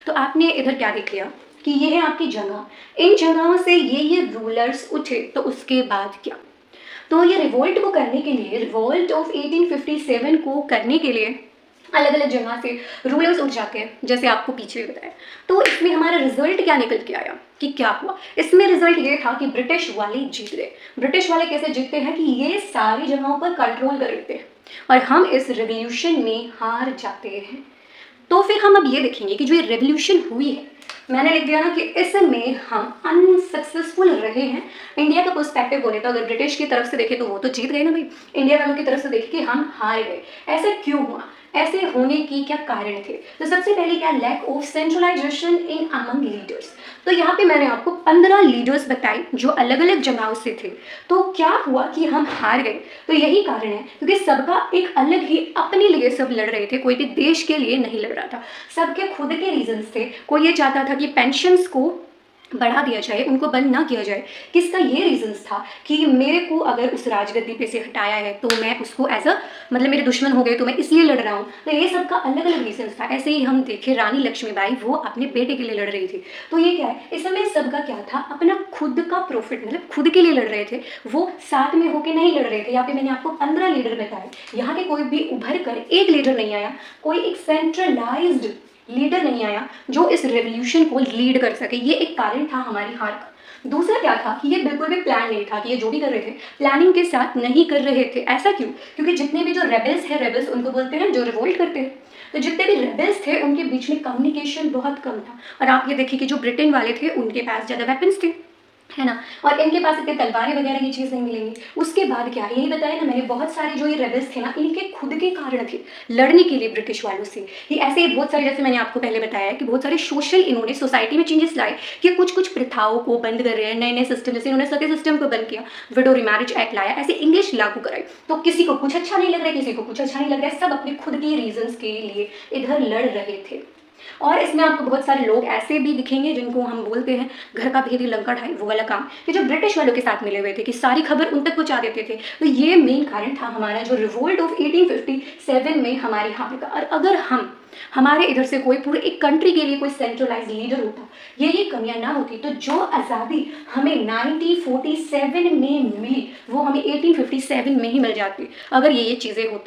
तो आपने इधर क्या देख लिया कि ये है आपकी जगह, इन जगहों से ये रूलर्स उठे, तो उसके बाद क्या? तो ये रिवोल्ट को करने के लिए, रिवोल्ट ऑफ 1857 को करने के लिए अलग अलग जगह से रूलर्स उठ जाते हैं, जैसे आपको पीछे बताया। तो इसमें हमारा रिजल्ट क्या निकल के आया कि क्या हुआ? इसमें रिजल्ट ये था कि ब्रिटिश वाले जीत गए। ब्रिटिश वाले कैसे जीतते हैं कि ये सारी जगहों पर कंट्रोल कर लेते हैं और हम इस रेवोल्यूशन में हार जाते हैं। तो फिर हम अब ये देखेंगे कि जो ये रेवोल्यूशन हुई है, मैंने लिख दिया ना कि इसमें हम अनसक्सेसफुल रहे हैं। इंडिया का पर्सपेक्टिव बोले तो अगर ब्रिटिश की तरफ से देखे तो वो तो जीत गए ना भाई, इंडिया वालों की तरफ से देखे कि हम हार गए। ऐसा क्यों हुआ? ऐसे होने की क्या कारण थे? तो सबसे पहले क्या, lack of centralization in among leaders. तो यहाँ पे मैंने आपको 15 लीडर्स बताए जो अलग अलग जमाओं से थे। तो क्या हुआ कि हम हार गए? तो यही कारण है क्योंकि सबका एक अलग ही अपने लिए सब लड़ रहे थे, कोई भी देश के लिए नहीं लड़ रहा था। सबके खुद के रीजंस थे। कोई ये चाहता था कि पेंशन्स को बढ़ा दिया जाए, उनको बंद ना किया जाए। किसका ये रीजंस था कि मेरे को अगर उस राजगद्दी पे से हटाया है तो मैं उसको एज अ मतलब मेरे दुश्मन हो गए तो मैं इसलिए लड़ रहा हूँ। तो ये सबका अलग अलग रीजंस था। ऐसे ही हम देखें रानी लक्ष्मीबाई, वो अपने बेटे के लिए लड़ रही थी। तो ये क्या है, इस समय सबका क्या था, अपना खुद का प्रॉफिट, मतलब खुद के लिए लड़ रहे थे। वो साथ में होकर नहीं लड़ रहे थे। यहाँ पे मैंने आपको 15 लीडर बताए। यहाँ के कोई भी उभर कर एक लीडर नहीं आया, कोई एक सेंट्रलाइज्ड लीडर नहीं आया जो इस रेवोल्यूशन को लीड कर सके। ये एक कारण था हमारी हार का। दूसरा क्या था कि ये बिल्कुल भी प्लान नहीं था, कि ये जो भी कर रहे थे प्लानिंग के साथ नहीं कर रहे थे। ऐसा क्यों? क्योंकि जितने भी जो रेबल्स हैं, रेबल्स उनको बोलते हैं जो रिवोल्ट करते हैं, तो जितने भी रेबल्स थे उनके बीच में कम्युनिकेशन बहुत कम था। और आप ये देखिए कि जो ब्रिटेन वाले थे उनके पास ज़्यादा वेपन्स थे, है ना, और इनके पास इतने तलवारें वगैरह की चीज़ नहीं मिलेंगी। उसके बाद क्या, यही बताया ना मैंने, बहुत सारे जो ये रेबल्स थे ना, इनके खुद के कारण थे लड़ने के लिए ब्रिटिश वालों से। ये ऐसे ही बहुत सारे, जैसे मैंने आपको पहले बताया कि बहुत सारे सोशल इन्होंने सोसाइटी में चेंजेस लाए कि कुछ कुछ प्रथाओं को बंद कर रहे हैं, नए नए सिस्टम, जैसे इन्होंने सती सिस्टम को बंद किया, विडो रिमैरिज एक्ट लाया, ऐसे इंग्लिश लागू कराई। तो किसी को कुछ अच्छा नहीं लग रहा है, किसी को कुछ अच्छा नहीं लग रहा है, सब अपने खुद के रीजंस के लिए इधर लड़ रहे थे। और इसमें आपको बहुत सारे लोग ऐसे भी दिखेंगे जिनको हम बोलते हैं घर का भेदी लंका ढाई, वो वाला काम, कि जो ब्रिटिश वालों के साथ मिले हुए थे कि सारी खबर उन तक पहुंचा देते थे। तो ये मेन कारण था हमारा जो रिवोल्ट ऑफ 1857 में हमारी हार का। और अगर हमारे इधर से कोई पूरे एक कंट्री के लिए कोई सेंट्रलाइज लीडर होता, ये कमियां ना होती, तो जो आज़ादी हमें 1947 में मिली वो हमें 1857 में ही मिल जाती, अगर ये चीज़ें होती।